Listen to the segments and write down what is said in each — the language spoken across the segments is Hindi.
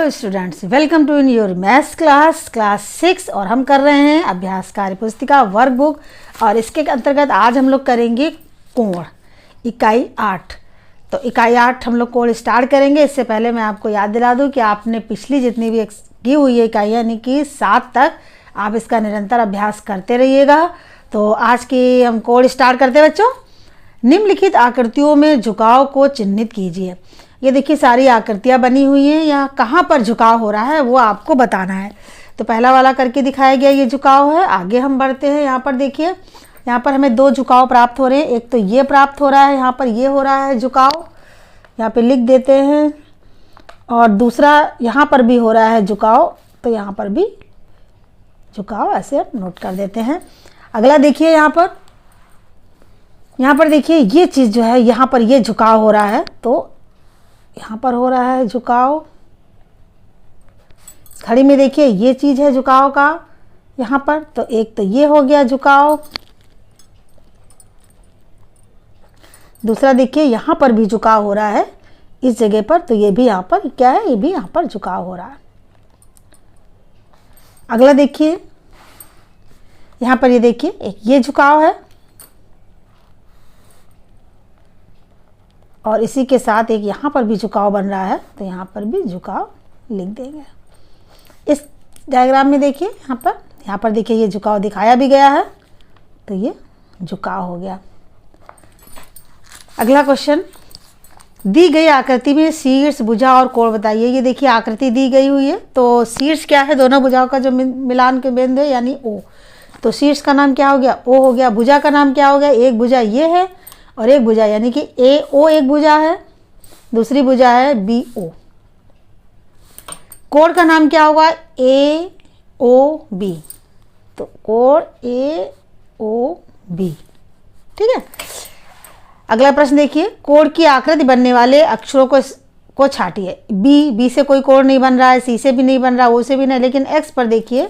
Hello students, welcome to in your maths class 6 और हम कर रहे हैं अभ्यास कार्य पुस्तिका वर्कबुक। और इसके अंतर्गत आज हम लोग करेंगे कोण इकाई 8। तो इकाई 8 हम लोग कोण स्टार्ट करेंगे। इससे पहले मैं आपको याद दिला दूं कि आपने पिछली जितनी भी की हुई है इकाई यानी कि 7 तक आप इसका निरंतर अभ्यास करते रहिएगा। तो आज की हम कोण स्टार्ट करते हैं बच्चों। निम्नलिखित आकृतियों में झुकाव को चिन्हित कीजिए। ये देखिए सारी आकृतियाँ बनी हुई हैं, यहाँ कहाँ पर झुकाव हो रहा है वो आपको बताना है। तो पहला वाला करके दिखाया गया ये झुकाव है। आगे हम बढ़ते हैं। यहाँ पर देखिए, यहाँ पर हमें 2 झुकाव प्राप्त हो रहे हैं। एक तो ये प्राप्त हो रहा है, यहाँ पर ये हो रहा है झुकाव, यहाँ पे लिख देते हैं। और दूसरा यहाँ पर भी हो रहा है झुकाव, तो यहाँ पर भी झुकाव ऐसे आप नोट कर देते हैं। अगला देखिए, यहाँ पर देखिए ये चीज़ जो है, यहाँ पर ये झुकाव हो रहा है, तो यहाँ पर हो रहा है झुकाव। घड़ी में देखिए ये चीज़ है झुकाव का यहाँ पर, तो एक तो ये हो गया झुकाव। दूसरा देखिए यहाँ पर भी झुकाव हो रहा है इस जगह पर, तो ये भी यहाँ पर क्या है, ये भी यहाँ पर झुकाव हो रहा है। अगला देखिए, यहाँ पर ये देखिए एक ये झुकाव है और इसी के साथ एक यहाँ पर भी झुकाव बन रहा है, तो यहाँ पर भी झुकाव लिख देंगे। इस डायग्राम में देखिए यहाँ पर देखिए ये झुकाव दिखाया भी गया है, तो ये झुकाव हो गया। अगला क्वेश्चन, दी गई आकृति में शीर्ष, भुजा और कोण बताइए। ये देखिए आकृति दी गई हुई है, तो शीर्ष क्या है, दोनों भुजाओं का जो मिलान के बिंदु है यानी ओ। तो शीर्ष का नाम क्या हो गया, ओ हो गया। भुजा का नाम क्या हो गया, एक भुजा ये है और एक भुजा यानी कि ए ओ एक भुजा है, दूसरी भुजा है बी ओ। कोण का नाम क्या होगा, ए ओ बी, तो कोण ए ओ बी। ठीक है। अगला प्रश्न देखिए, कोण की आकृति बनने वाले अक्षरों को छाटिए। बी से कोई कोण नहीं बन रहा है, सी से भी नहीं बन रहा, ओ से भी नहीं, लेकिन एक्स पर देखिए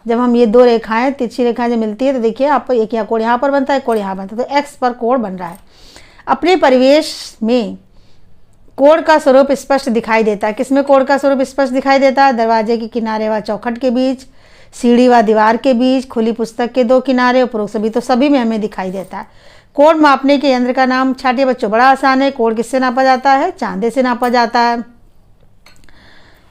जब हम ये 2 रेखाएं तिरछी रेखाएं जब मिलती है तो देखिए आपको एक यहाँ कोण यहाँ पर बनता है, कोण यहाँ बनता है, तो एक्स पर कोण बन रहा है। अपने परिवेश में कोण का स्वरूप स्पष्ट दिखाई देता है। किसमें कोण का स्वरूप स्पष्ट दिखाई देता है, दरवाजे के किनारे व चौखट के बीच, सीढ़ी व दीवार के बीच, खुली पुस्तक के 2 किनारे, उपरोक्त सभी, तो सभी में हमें दिखाई देता है। कोण मापने के यंत्र का नाम छाटिए बच्चों। बड़ा आसान है। कोण किससे नापा जाता है, चांदे से नापा जाता है।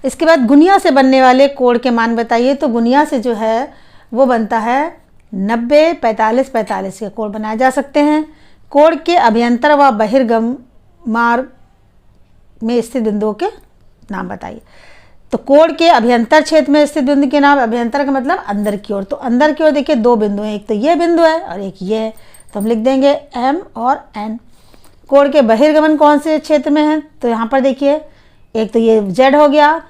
इसके बाद गुनिया से बनने वाले कोण के मान बताइए। तो गुनिया से जो है वो बनता है 90, 45, 45 के कोण बनाए जा सकते हैं। कोण के अभ्यंतर व बहिर्गम मार्ग में स्थित बिंदुओं के नाम बताइए। तो कोण के अभ्यंतर क्षेत्र में स्थित बिंदु के नाम, अभ्यंतर का मतलब अंदर की ओर, तो अंदर की ओर देखिए 2 बिंदु हैं, एक तो ये बिंदु है और एक ये है, तो हम लिख देंगे एम और एन। कोण के बहिर्गमन कौन से क्षेत्र में है, तो यहाँ पर देखिए एक तो ये जेड हो गया,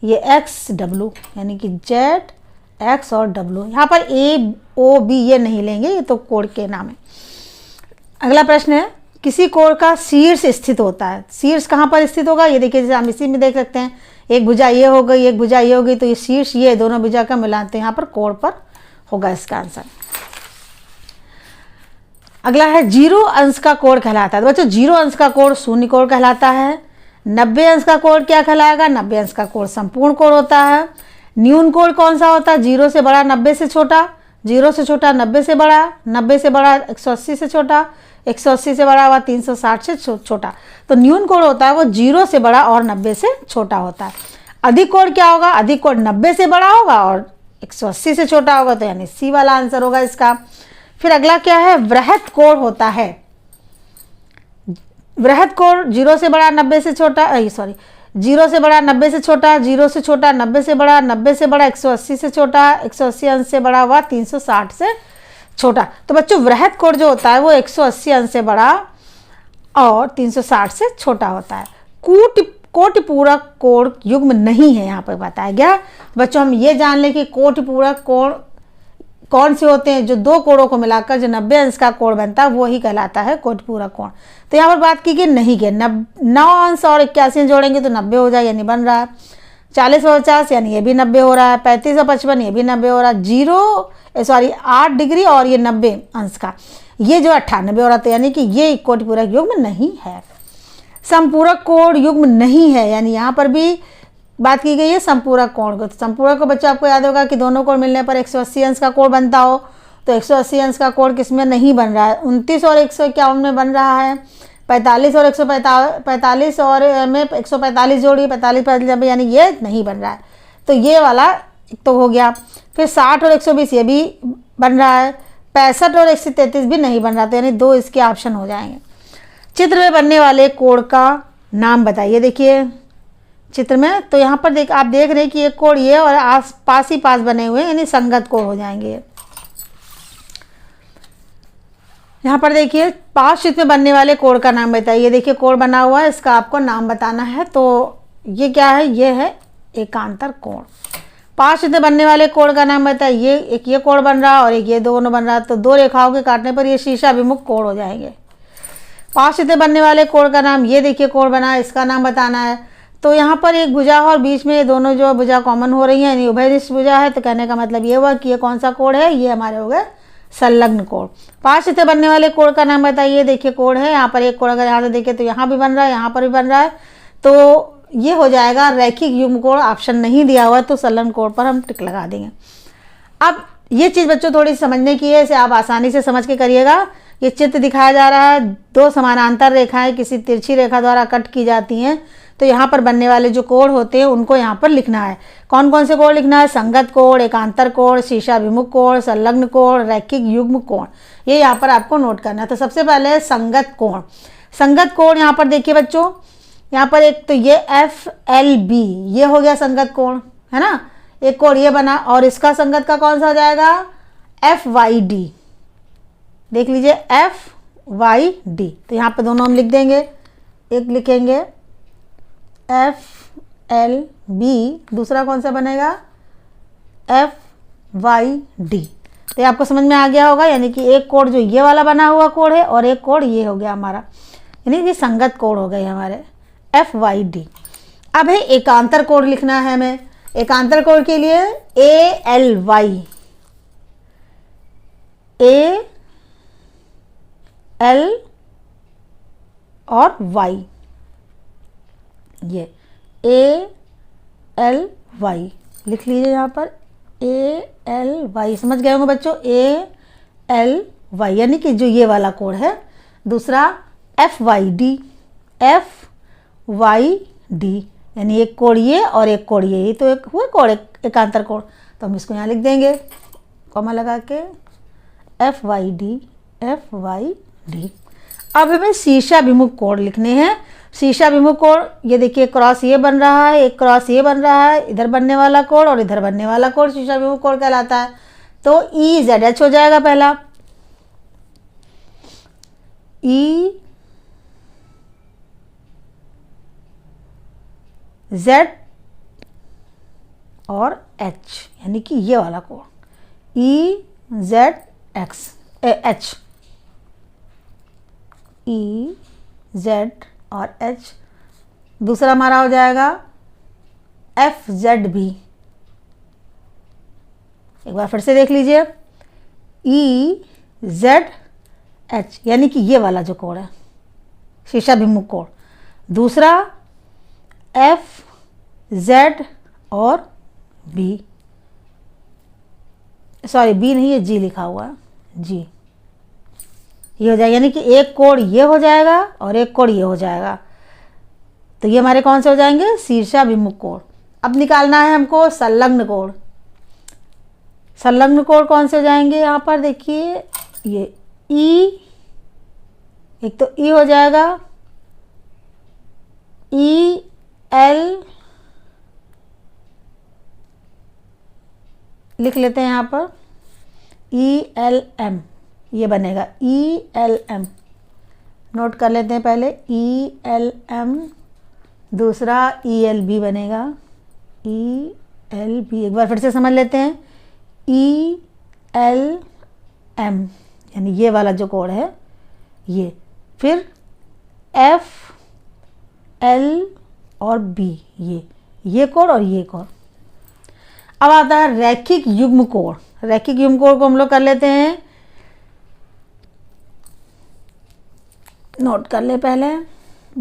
ये एक्स डब्लू यानी कि जेड एक्स और डब्लू। यहाँ पर ए ओ बी ये नहीं लेंगे, ये तो कोण के नाम है। अगला प्रश्न है, किसी कोण का शीर्ष स्थित होता है। शीर्ष कहाँ पर स्थित होगा, ये देखिए जैसे हम इसी में देख सकते हैं, एक भुजा ये हो गई, एक भुजा ये हो गई, तो ये शीर्ष ये दोनों भुजा का मिलान, तो यहाँ पर कोण पर होगा इसका आंसर। अगला है 0 अंश का कोण कहलाता है। तो बच्चों 0 अंश का कोण शून्य कोण कहलाता है। 90 अंश का कोण क्या कहलाएगा, 90 अंश का कोण संपूर्ण कोण होता है। न्यून कोण कौन सा होता है, 0 से बड़ा 90 से छोटा, 0 से छोटा 90 से बड़ा, 90 से बड़ा 180 से छोटा, 180 से बड़ा व 360 से छोटा। तो न्यून कोण होता है वो 0 से बड़ा और 90 से छोटा होता है। अधिक कोण क्या होगा, अधिक कोण 90 से बड़ा होगा और 180 से छोटा होगा, तो यानी सी वाला आंसर होगा इसका। फिर अगला क्या है, वृहत कोण होता है। वृहत कोण 0 से बड़ा 90 से छोटा, 0 से बड़ा 90 से छोटा, 0 से छोटा 90 से बड़ा, 90 से बड़ा 180 से छोटा, 180 अंश से बड़ा व 360 से छोटा। तो बच्चों वृहत कोण जो होता है वो 180 अंश से बड़ा और 360 से छोटा होता है। कोटि पूरक कोण युग्म नहीं है, यहाँ पर बताया गया। बच्चों हम ये जान लें कि कोटि पूरक कोण कौन से होते हैं, जो 2 कोणों को मिलाकर जो 90 अंश का कोण बनता है वो ही कहलाता है कोटि पूरक कोण। तो यहाँ पर बात की कि नहीं के 9 अंश और 81 जोड़ेंगे तो 90 हो जाए, यानी बन रहा है। 40 और 50 यानी ये भी 90 हो रहा है। 35 और 55 ये भी 90 हो रहा है। 8 डिग्री और ये 90 अंश का ये जो 98 हो रहा था, यानी कि ये कोटि पूरक युग्म नहीं है। संपूरक कोण युग्म नहीं है, यानी यहाँ पर भी बात की गई है संपूरक कोण को। तो संपूरक को बच्चों आपको याद होगा कि दोनों कोण मिलने पर 180 अंश का कोण बनता हो, तो 180 अंश का कोण किसमें नहीं बन रहा है, 29 और 151 में बन रहा है, 45 और 145 और में 145 जोड़िए, 45 यानी ये नहीं बन रहा है, तो ये वाला तो हो गया। फिर 60 और 120 ये भी बन रहा है, 65 और 133 भी नहीं बन रहा, तो यानी 2 इसके ऑप्शन हो जाएंगे। चित्र में बनने वाले कोण का नाम बताइए। देखिए चित्र में तो यहाँ पर आप देख रहे हैं कि एक कोण ये और आस पास ही पास बने हुए हैं, यानी संगत कोण हो जाएंगे। यहाँ पर देखिए 5 चित्र में बनने वाले कोण का नाम बताइए। देखिए कोण बना हुआ है, इसका आपको नाम बताना है। तो ये क्या है, ये है एकांतर कोण। 5 चित्र बनने वाले कोण का नाम बताइए। एक ये कोण बन रहा और एक ये दोनों बन रहा, तो 2 रेखाओं के काटने पर ये शीर्षाभिमुख कोण हो जाएंगे। 5 चित्र बनने वाले कोण का नाम, ये देखिए कोण बना है, इसका नाम बताना है। तो यहाँ पर एक भुजा और बीच में ये दोनों जो भुजा कॉमन हो रही है, यानी उभयनिष्ठ भुजा है, तो कहने का मतलब ये हुआ कि ये कौन सा कोण है, ये हमारे हो गए संलग्न कोण। 5 चित्र बनने वाले कोण का नाम बताइए। देखिए कोण है, यहाँ पर एक कोण अगर यहाँ से देखें तो यहाँ भी बन रहा है, यहाँ पर भी बन रहा है, तो ये हो जाएगा रैखिक युग्म कोण। ऑप्शन नहीं दिया हुआ तो संलग्न कोण पर हम टिक लगा देंगे। अब ये चीज़ बच्चों थोड़ी समझने की है, इसे आप आसानी से समझ के करिएगा। ये चित्र दिखाया जा रहा है, 2 समानांतर रेखाएं किसी तिरछी रेखा द्वारा कट की जाती हैं, तो यहाँ पर बनने वाले जो कोण होते हैं उनको यहाँ पर लिखना है। कौन कौन से कोण लिखना है, संगत कोण, एकांतर कोण, शीर्षाभिमुख कोण, संलग्न कोण, रैखिक युग्म कोण, ये यहाँ पर आपको नोट करना है। तो सबसे पहले संगत कोण। संगत कोण यहाँ पर देखिए बच्चों, यहाँ पर एक तो ये FLB ये हो गया संगत कोण, है ना, एक कोण ये बना, और इसका संगत का कौन सा हो जाएगा, FYD। देख लीजिए FYD, तो यहाँ पे दोनों हम लिख देंगे। एक लिखेंगे FLB, दूसरा कौन सा बनेगा FYD। तो ये आपको समझ में आ गया होगा, यानी कि एक कोण जो ये वाला बना हुआ कोण है और एक कोण ये हो गया हमारा, यानी ये संगत कोण हो गए हमारे FYD। अब है एकांतर कोण लिखना है हमें। एकांतर कोण के लिए ALY, AL और Y, ये ALY लिख लीजिए यहाँ पर ALY। समझ गए होंगे बच्चों, ALY यानी कि जो ये वाला कोण है। दूसरा FYD, FYD यानी एक कोण ये और एक कोण ये तो एक हुआ कोण, एकांतर कोण। तो हम इसको यहाँ लिख देंगे कॉमा लगा के FYD। अब हमें शीर्षाभिमुख कोण लिखने हैं। शीर्षाभिमुख कोण, ये देखिए क्रॉस ये बन रहा है, एक क्रॉस ये बन रहा है, इधर बनने वाला कोण और इधर बनने वाला कोण शीर्षाभिमुख कोण कहलाता है। तो EZH हो जाएगा पहला, EZ और H यानी कि ये वाला कोण EZH, EZ और H। दूसरा हमारा हो जाएगा FZB। एक बार फिर से देख लीजिए EZH यानी कि ये वाला जो कोण है शीर्षाभिमुख कोण। दूसरा FZ और B, सॉरी B नहीं है G लिखा हुआ है, G ये हो जाएगा, यानी कि एक कोण ये हो जाएगा और एक कोण ये हो जाएगा। तो ये हमारे कौन से हो जाएंगे, शीर्षाभिमुख कोण। अब निकालना है हमको संलग्न कोण। संलग्न कोण कौन से हो जाएंगे, यहाँ पर देखिए ये E, एक तो E हो जाएगा, EL लिख लेते हैं यहाँ पर ELM ये बनेगा ELM, नोट कर लेते हैं पहले ELM। दूसरा ELB बनेगा ELB, एक बार फिर से समझ लेते हैं ELM यानी ये वाला जो कोण है ये, फिर FL और B ये कोण और ये कोण। अब आता है रैखिक युग्म कोण। रैखिक युग्म कोण को हम लोग कर लेते हैं, नोट कर ले पहले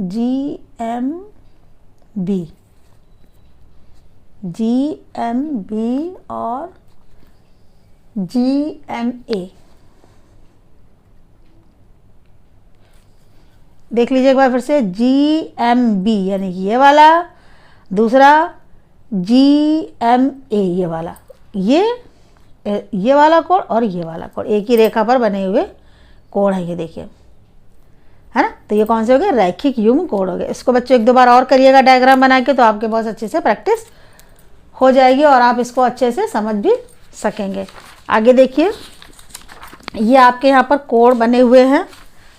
GMB। GMB और GMA। देख लीजिए एक बार फिर से, GMB यानी कि ये वाला, दूसरा GMA ये वाला, ये वाला कोण और ये वाला कोण एक ही रेखा पर बने हुए कोण है, ये देखिए, है ना। तो ये कौन से हो गए? रैखिक युग्म कोण हो गए। इसको बच्चों एक दो बार और करिएगा डायग्राम बना के, तो आपके बहुत अच्छे से प्रैक्टिस हो जाएगी और आप इसको अच्छे से समझ भी सकेंगे। आगे देखिए, ये आपके यहाँ पर कोण बने हुए हैं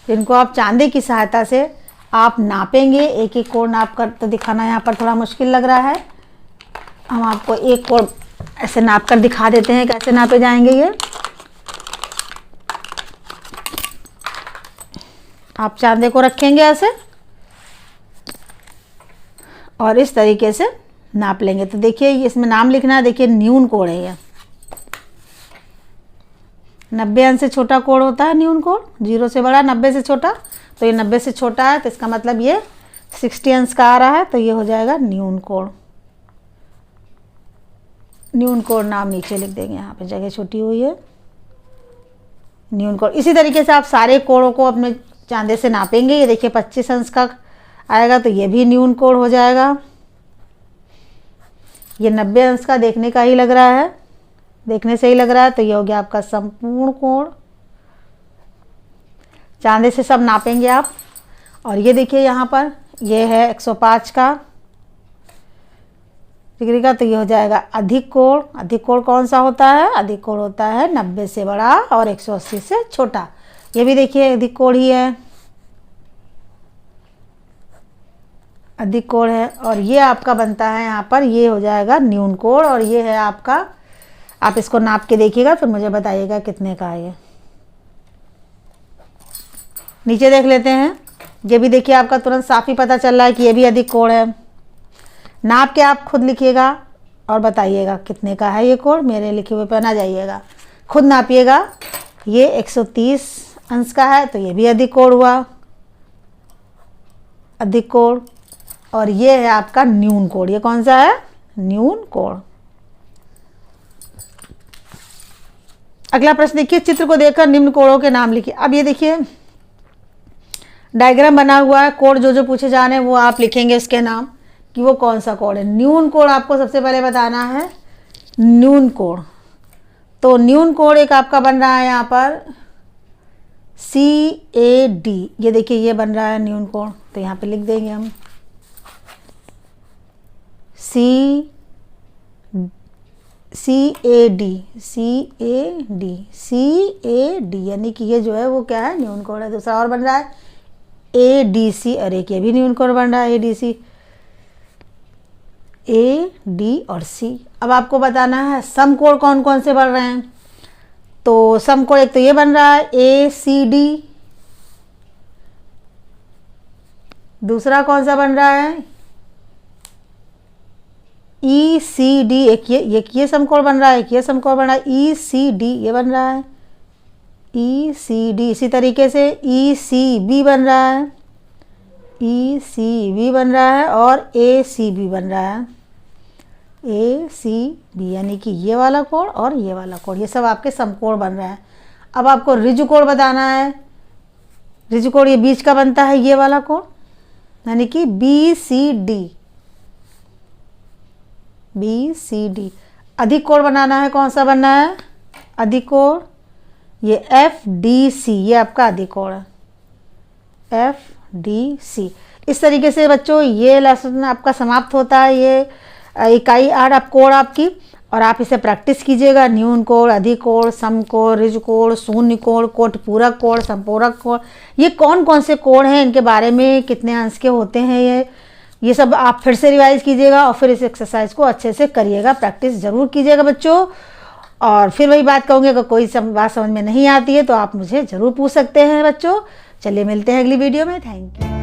जिनको आप चांदे की सहायता से आप नापेंगे। एक एक कोण नाप कर तो दिखाना यहाँ पर थोड़ा मुश्किल लग रहा है। हम आपको एक कोण ऐसे नाप कर दिखा देते हैं कैसे नापे जाएंगे। ये आप चांदे को रखेंगे ऐसे और इस तरीके से नाप लेंगे। तो देखिए इसमें नाम लिखना है, देखिए न्यून कोण है ये। 90 अंश से छोटा कोण होता है न्यून कोण, 0 से बड़ा, 90 से छोटा। तो ये 90 से छोटा है तो इसका मतलब ये 60 अंश का आ रहा है, तो ये हो जाएगा न्यून कोण। न्यून कोण नाम नीचे लिख देंगे, यहाँ पे जगह छोटी हुई है, न्यून कोण। इसी तरीके से आप सारे कोणों को अपने चांदे से नापेंगे। ये देखिए 25 अंश का आएगा तो ये भी न्यून कोण हो जाएगा। ये 90 अंश का देखने का ही लग रहा है, देखने से ही लग रहा है, तो ये हो गया आपका संपूर्ण कोण। चांदे से सब नापेंगे आप। और ये देखिए यहाँ पर ये है 105 का डिग्री का, तो ये हो जाएगा अधिक कोण। अधिक कोण कौन सा होता है? अधिक कोण होता है 90 से बड़ा और 180 से छोटा। ये भी देखिए अधिक कोण ही है, अधिक कोण है। और ये आपका बनता है यहाँ पर, ये हो जाएगा न्यून कोण। और ये है आपका, आप इसको नाप के देखिएगा फिर मुझे बताइएगा कितने का है ये। नीचे देख लेते हैं, ये भी देखिए आपका तुरंत साफ ही पता चल रहा है कि ये भी अधिक कोण है। नाप के आप खुद लिखिएगा और बताइएगा कितने का है ये कोण। मेरे लिखे हुए पे ना जाइएगा, खुद नापिएगा। ये 130 अंश का है तो ये भी अधिक कोण हुआ, अधिक कोण। और ये है आपका न्यून कोण। ये कौन सा है? न्यून कोण। अगला प्रश्न देखिए, चित्र को देखकर निम्न कोणों के नाम लिखिए। अब ये देखिए डायग्राम बना हुआ है, कोण जो जो पूछे जा रहे हैं वो आप लिखेंगे उसके नाम कि वो कौन सा कोण है। न्यून कोण आपको सबसे पहले बताना है, न्यून कोण। तो न्यून कोण एक आपका बन रहा है यहाँ पर CAD। ये देखिए ये बन रहा है न्यून कोण, तो यहाँ पे लिख देंगे हम CAD यानी कि ये जो है वो क्या है? न्यून कोण है। दूसरा और बन रहा है ADC, और एक ये भी न्यून कोण बन रहा है ADC। A, D और C। अब आपको बताना है समकोण कौन कौन से बन रहे हैं। तो समकोण एक तो ये बन रहा है ACD, दूसरा कौन सा बन रहा है? ECD। एक ये समकोण बन रहा है, एक ये समकोण बन रहा है ECD, ये बन रहा है ECD। इसी तरीके से ECB बन रहा है, ECB बन रहा है और ACB बन रहा है, ACB यानी कि ये वाला कोण और ये वाला कोण, ये सब आपके समकोण बन रहे हैं। अब आपको ऋजु कोण बताना है। ऋजु कोण ये बीच का बनता है, ये वाला कोण यानी कि BCD। अधिक कोण बनाना है, कौन सा बनना है? अधिक कोण ये FDC, ये आपका अधिक कोण है FDC। इस तरीके से बच्चों ये लेसन आपका समाप्त होता है। ये इकाई 8 आप कोण आपकी, और आप इसे प्रैक्टिस कीजिएगा। न्यून कोण, अधिक कोण, समकोण, ऋजु कोण, शून्य कोण, कोटपूरक कोण, संपूरक कोण, ये कौन कौन से कोण हैं, इनके बारे में कितने अंश के होते हैं, ये सब आप फिर से रिवाइज कीजिएगा और फिर इस एक्सरसाइज को अच्छे से करिएगा, प्रैक्टिस ज़रूर कीजिएगा बच्चों। और फिर वही बात कहूँगी, अगर कोई बात समझ में नहीं आती है तो आप मुझे ज़रूर पूछ सकते हैं बच्चों। चलिए मिलते हैं अगली वीडियो में। Thank you.